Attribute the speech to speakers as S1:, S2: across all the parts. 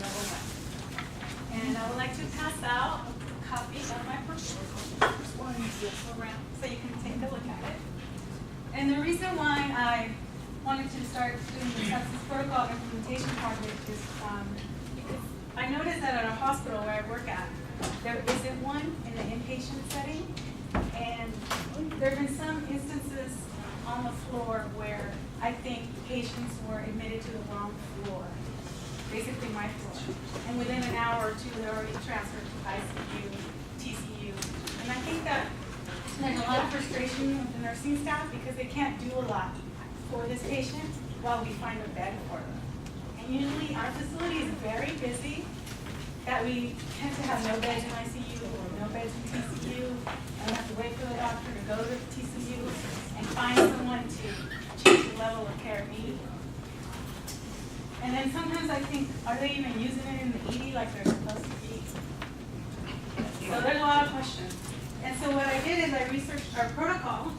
S1: level 1. And I would like to pass out a copy of my proposal. This one is this around, so you can take a look at it. And the reason why I wanted to start doing the sepsis protocol implementation project is because I noticed that at a hospital where I work at, there isn't one in the inpatient setting, and there have been some instances on the floor where I think patients were admitted to the wrong floor, basically my floor, and within an hour or two they're already transferred to ICU, TCU, and I think that there's a lot of frustration with the nursing staff because they can't do a lot for this patient while we find a bed for them. And usually our facility is very busy, that we tend to have no beds in ICU or no beds in TCU, and we have to wait for the doctor to go to the TCU and find someone to change the level of care needed. And then sometimes I think, are they even using it in the ED like they're supposed to be? So there's a lot of questions. And so what I did is I researched our protocol,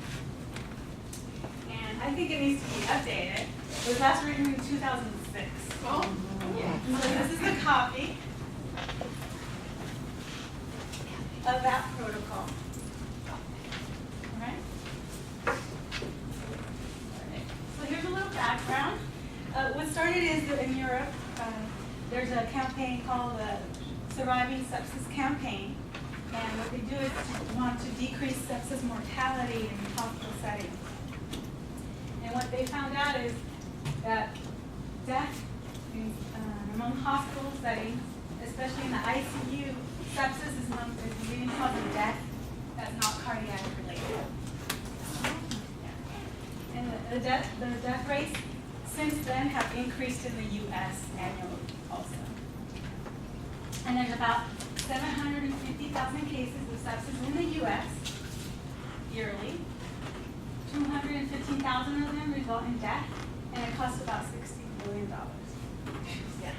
S1: and I think it needs to be updated. It was last written in 2006. Oh, yeah. So this is a copy of that protocol. All right? So here's a little background. What started is that in Europe, there's a campaign called the Surviving Sepsis Campaign. And what they do is want to decrease sepsis mortality in hospital settings. And what they found out is that death among hospital settings, especially in the ICU, sepsis is the leading cause of death that's not cardiac related. And the death rates since then have increased in the U.S. annually also. And there's about 750,000 cases of sepsis in the U.S. yearly. 215,000 of them result in death, and it costs about $60 billion. Yeah.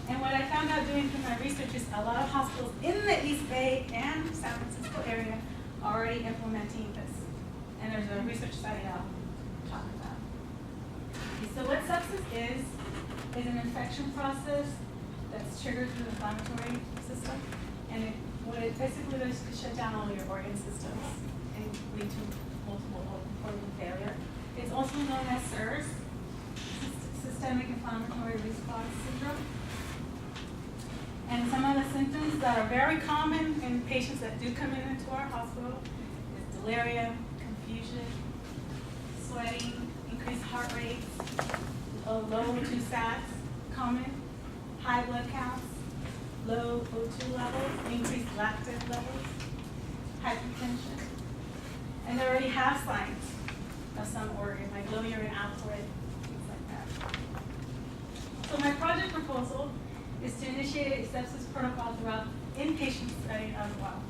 S1: And what I found out doing through my research is a lot of hospitals in the East Bay and San Francisco area are already implementing this. And there's a research study I'll talk about. Okay, so what sepsis is an infection process that's triggered through the inflammatory system. And what it basically does is shut down all your organ systems and lead to multiple organ failure. It's also known as SIRS, systemic inflammatory response syndrome. And some of the symptoms that are very common in patients that do come into our hospital is delirium, confusion, sweating, increased heart rates, low O2 sats, common, high blood counts, low O2 levels, increased lactate levels, hypertension. And they already have signs of some organ, like low urine output, things like that. So my project proposal is to initiate a sepsis protocol throughout inpatient setting as well.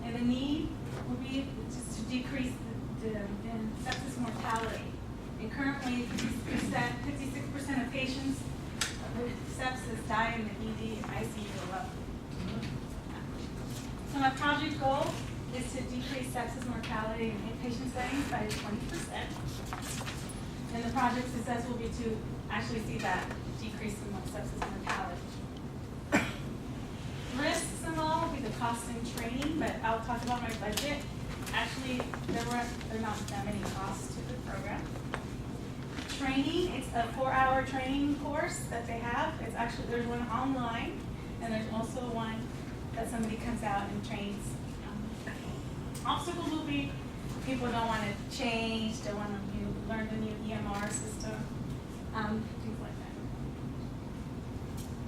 S1: And the need will be just to decrease the sepsis mortality. And currently, 56% of patients with sepsis die in the ED and ICU level. So my project goal is to decrease sepsis mortality in inpatient settings by 20%. And the project success will be to actually see that decrease in sepsis mortality. Risks involved will be the cost and training, but I'll talk about my budget. Actually, there are not that many costs to the program. Training, it's a 4-hour training course that they have. It's actually, there's one online, and there's also one that somebody comes out and trains. Obstacles will be people don't want to change, don't want to learn the new EMR system, things like that.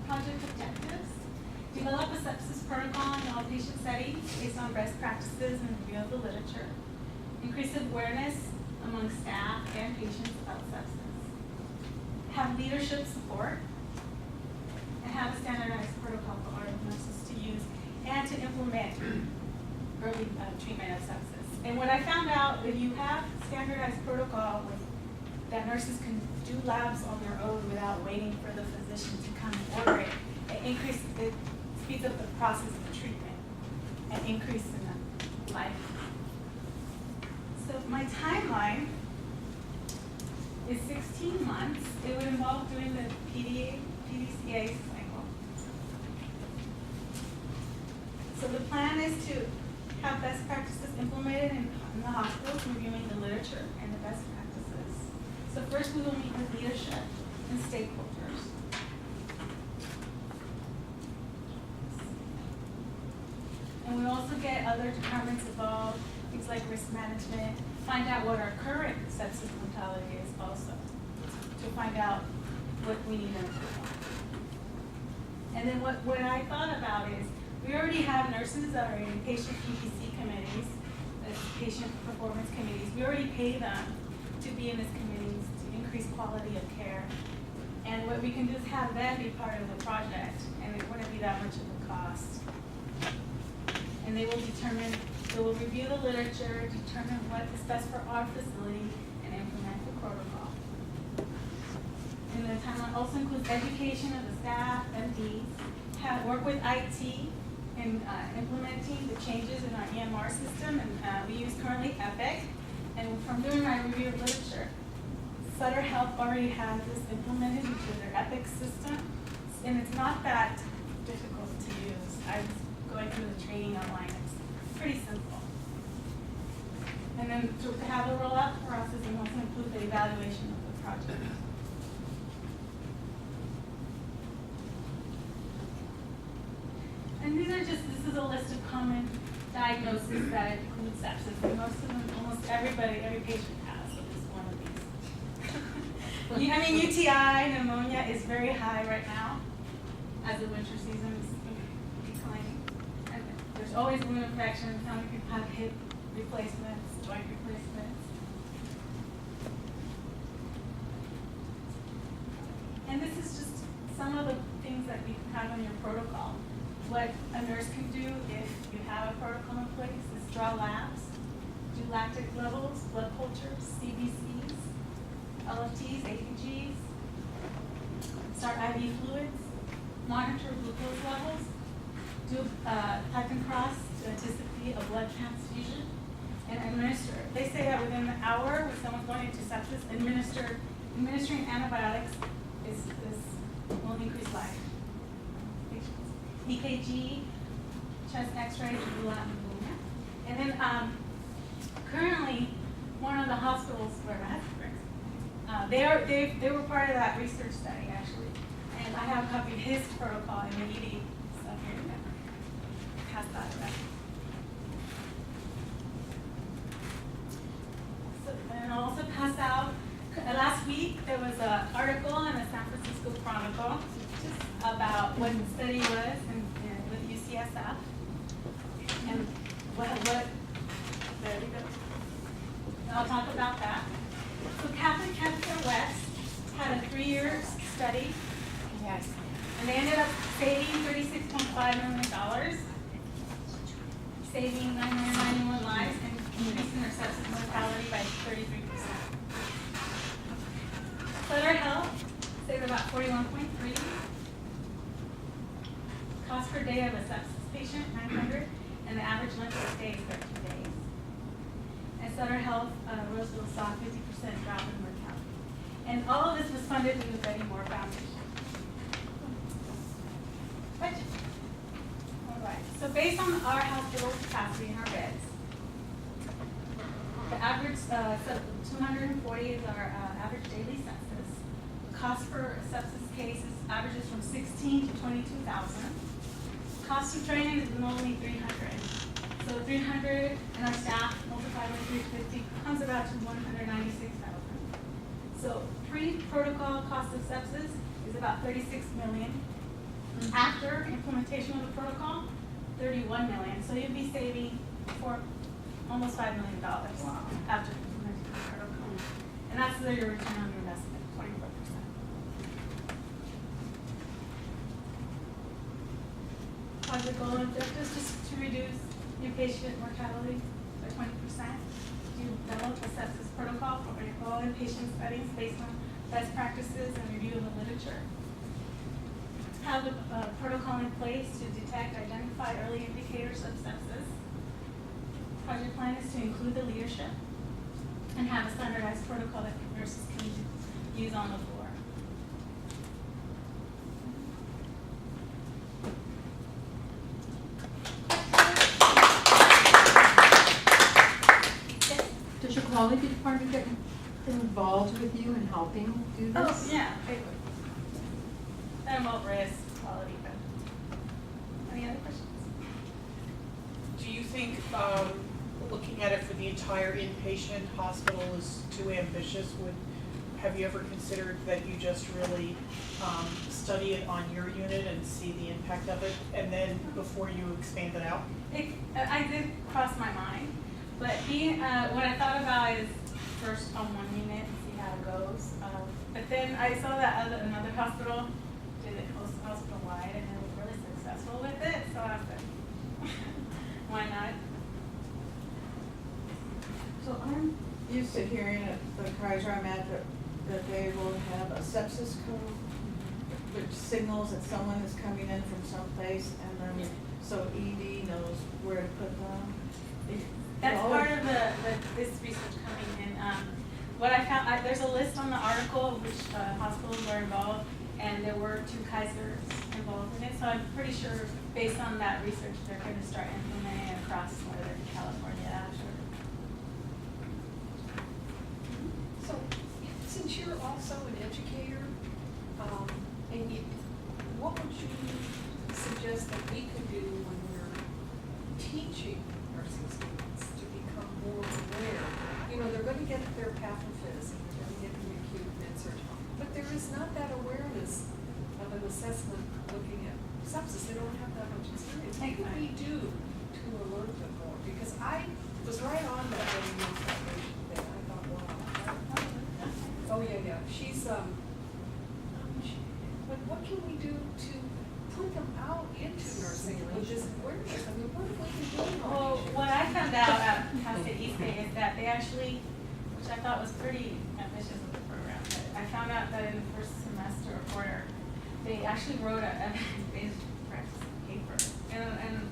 S1: Project objectives. Develop a sepsis protocol in all patient settings based on best practices and review of the literature. Increase awareness among staff and patients about sepsis. Have leadership support. And have a standardized protocol for our nurses to use and to implement early treatment of sepsis. And what I found out, if you have standardized protocol that nurses can do labs on their own without waiting for the physician to come and order it, it speeds up the process of treatment and increase in the life. So my timeline is 16 months. It would involve doing the PDCA cycle. So the plan is to have best practices implemented in the hospitals, reviewing the literature and the best practices. So first we will meet with leadership and stakeholders. And we also get other departments involved, things like risk management, find out what our current sepsis mortality is also, to find out what we need to improve on. And then what I thought about is, we already have nurses that are in patient PPC committees, patient performance committees. We already pay them to be in these committees to increase quality of care. And what we can do is have them be part of the project, and it wouldn't be that much of a cost. And they will review the literature, determine what is best for our facility, and implement the protocol. And the timeline also includes education of the staff, MDs, work with IT in implementing the changes in our EMR system, and we use currently Epic. And from doing my review of literature, Sutter Health already has this implemented into their Epic system, and it's not that difficult to use. I was going through the training online. It's pretty simple. And then to have the rollout process and also include the evaluation of the project. And this is a list of common diagnoses that include sepsis. And most of them, almost every patient has at least one of these. I mean, UTI, pneumonia is very high right now as the winter season is declining. And there's always wound infections. How many people have hip replacements, joint replacements? And this is just some of the things that we have on your protocol. What a nurse can do if you have a protocol in place is draw labs, do lactic levels, blood cultures, CBCs, LFTs, APGs, start IV fluids, monitor glucose levels, do pipe and cross to anticipate a blood transfusion, and administer. They say that within an hour when someone's going into sepsis, administering antibiotics will increase life. EKG, chest x-ray, rule out pneumonia. And then currently, one of the hospitals where my husband works, they were part of that research study actually. And I have a copy of his protocol in the ED stuff here. Pass that around. So, and I'll also pass out, last week there was an article in the San Francisco Chronicle just about what the study was with UCSF. And there we go. And I'll talk about that. So Catholic Cancer West had a 3-year study. Yes. And they ended up saving $36.5 million, saving 991 lives, and reducing their sepsis mortality by 33%. Sutter Health saved about 41.3. Cost per day of a sepsis patient, 900, and the average length of stay is 13 days. And Sutter Health, Roseville saw a 50% drop in mortality. And all of this was funded through the Betty Moore Foundation. Budget. All right, so based on our hospital capacity and our beds, the average, 240 is our average daily census. The cost per sepsis case averages from 16 to 22,000. Cost of training is normally 300. So 300 and our staff multiplied by 350 comes about to 196,000. So pre-protocol cost of sepsis is about 36 million. After implementation of the protocol, 31 million. So you'll be saving for almost $5 million after implementing the protocol. And that's your return on investment, 24%. Project goal and objectives just to reduce new patient mortality by 20%. To develop a sepsis protocol for all inpatient studies based on best practices and review of the literature. Have a protocol in place to detect, identify early indicators of sepsis. Project plan is to include the leadership and have a standardized protocol that nurses can use on the floor.
S2: Does your quality department get involved with you in helping do this?
S1: Oh, yeah, they would. And about risk, quality, but any other questions?
S3: Do you think looking at it for the entire inpatient hospital is too ambitious? Have you ever considered that you just really study it on your unit and see the impact of it, and then before you expand it out?
S1: I did cross my mind, but what I thought about is first on one unit and see how it goes. But then I saw that another hospital did it hospital-wide and it was really successful with it, so I said, why not?
S4: So I'm used to hearing at the Kaiser I'm at that they will have a sepsis code which signals that someone is coming in from someplace, and then so ED knows where to put them.
S1: That's part of this research coming in. What I found, there's a list on the article of which hospitals were involved, and there were 2 Kaisers involved in it. So I'm pretty sure, based on that research, they're going to start implementing it across Northern California after.
S5: So, since you're also an educator, what would you suggest that we could do when we're teaching nursing students to become more aware? You know, they're gonna get their pathophys, and they're gonna get the acute med-surg, but there is not that awareness of an assessment looking at sepsis. They don't have that much experience. What could we do to alert them more? Because I was right on that Lady Moon Foundation thing. I thought, wow. Oh, yeah. She's, but what can we do to put them out into nursing with this awareness? I mean, what have we been doing
S1: Well,
S5: all these years?
S1: what I found out at Cal State East Bay is that they actually, which I thought was pretty ambitious with the program, but I found out that in the first semester or quarter, they actually wrote a evidence-based practice paper. And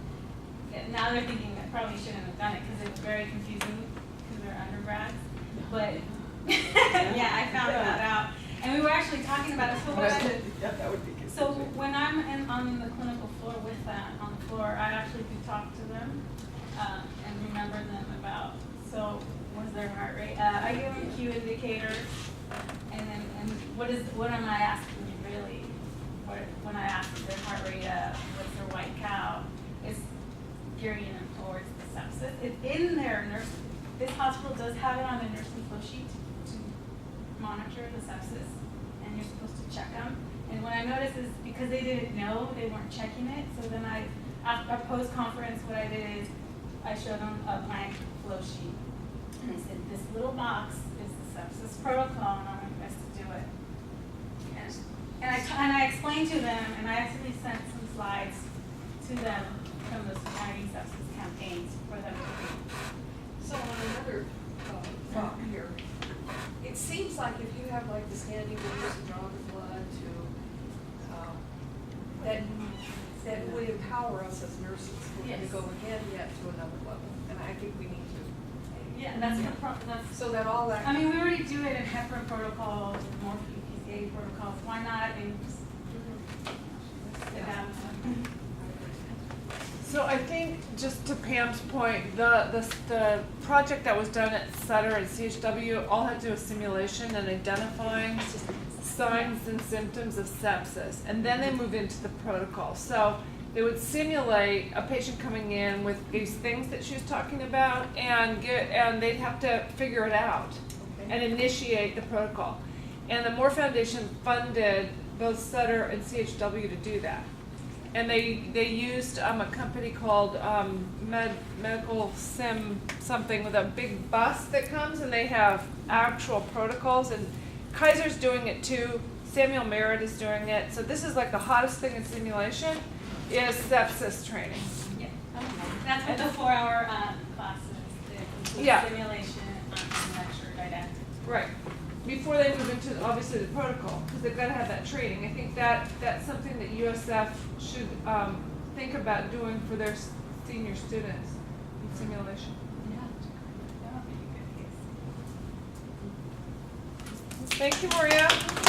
S1: now they're thinking that probably shouldn't have done it because it was very confusing because they're undergrads. But yeah, I found that out. And we were actually talking about it. So what I did,
S4: That would be good.
S1: so when I'm on the clinical floor with that on the floor, I actually do talk to them and remember them about, so what is their heart rate? I give them Q indicators, and then what am I asking you really? When I ask their heart rate, what's their white cow? It's gearing them towards the sepsis. It's in their nursing. This hospital does have it on their nursing flow sheet to monitor the sepsis, and you're supposed to check them. And what I noticed is because they didn't know, they weren't checking it. So then after post-conference, what I did is I showed them a blank flow sheet, and I said, this little box is the sepsis protocol, and I want you guys to do it. And I explained to them, and I actually sent some slides to them from the Society Sepsis campaigns for them to read.
S5: So on another thought here, it seems like if you have like the standing orders to draw the blood that would empower us as nurses to go again yet to another level, and I think we need to.
S1: Yeah, that's the that's.
S5: So that all that.
S1: I mean, we already do it in heparin protocols, and morphine PCA protocols. Why not? And just sit down.
S6: So I think, just to Pam's point, the project that was done at Sutter and CHW all had to do with simulation and identifying signs and symptoms of sepsis, and then they move into the protocol. So they would simulate a patient coming in with these things that she was talking about, and they'd have to figure it out and initiate the protocol. And the Moore Foundation funded both Sutter and CHW to do that. And they used a company called Medical Sim something with a big bus that comes, and they have actual protocols, and Kaiser's doing it too. Samuel Merritt is doing it. So this is like the hottest thing in simulation is sepsis training.
S1: Yeah, that's what the 4-hour classes do.
S6: Yeah.
S1: Simulation and lecture didactic.
S6: Right. Before they move into obviously the protocol, because they've got to have that training. I think that's something that USF should think about doing for their senior students in simulation.
S1: Yeah, that would be a good case.
S6: Thank you, Maria.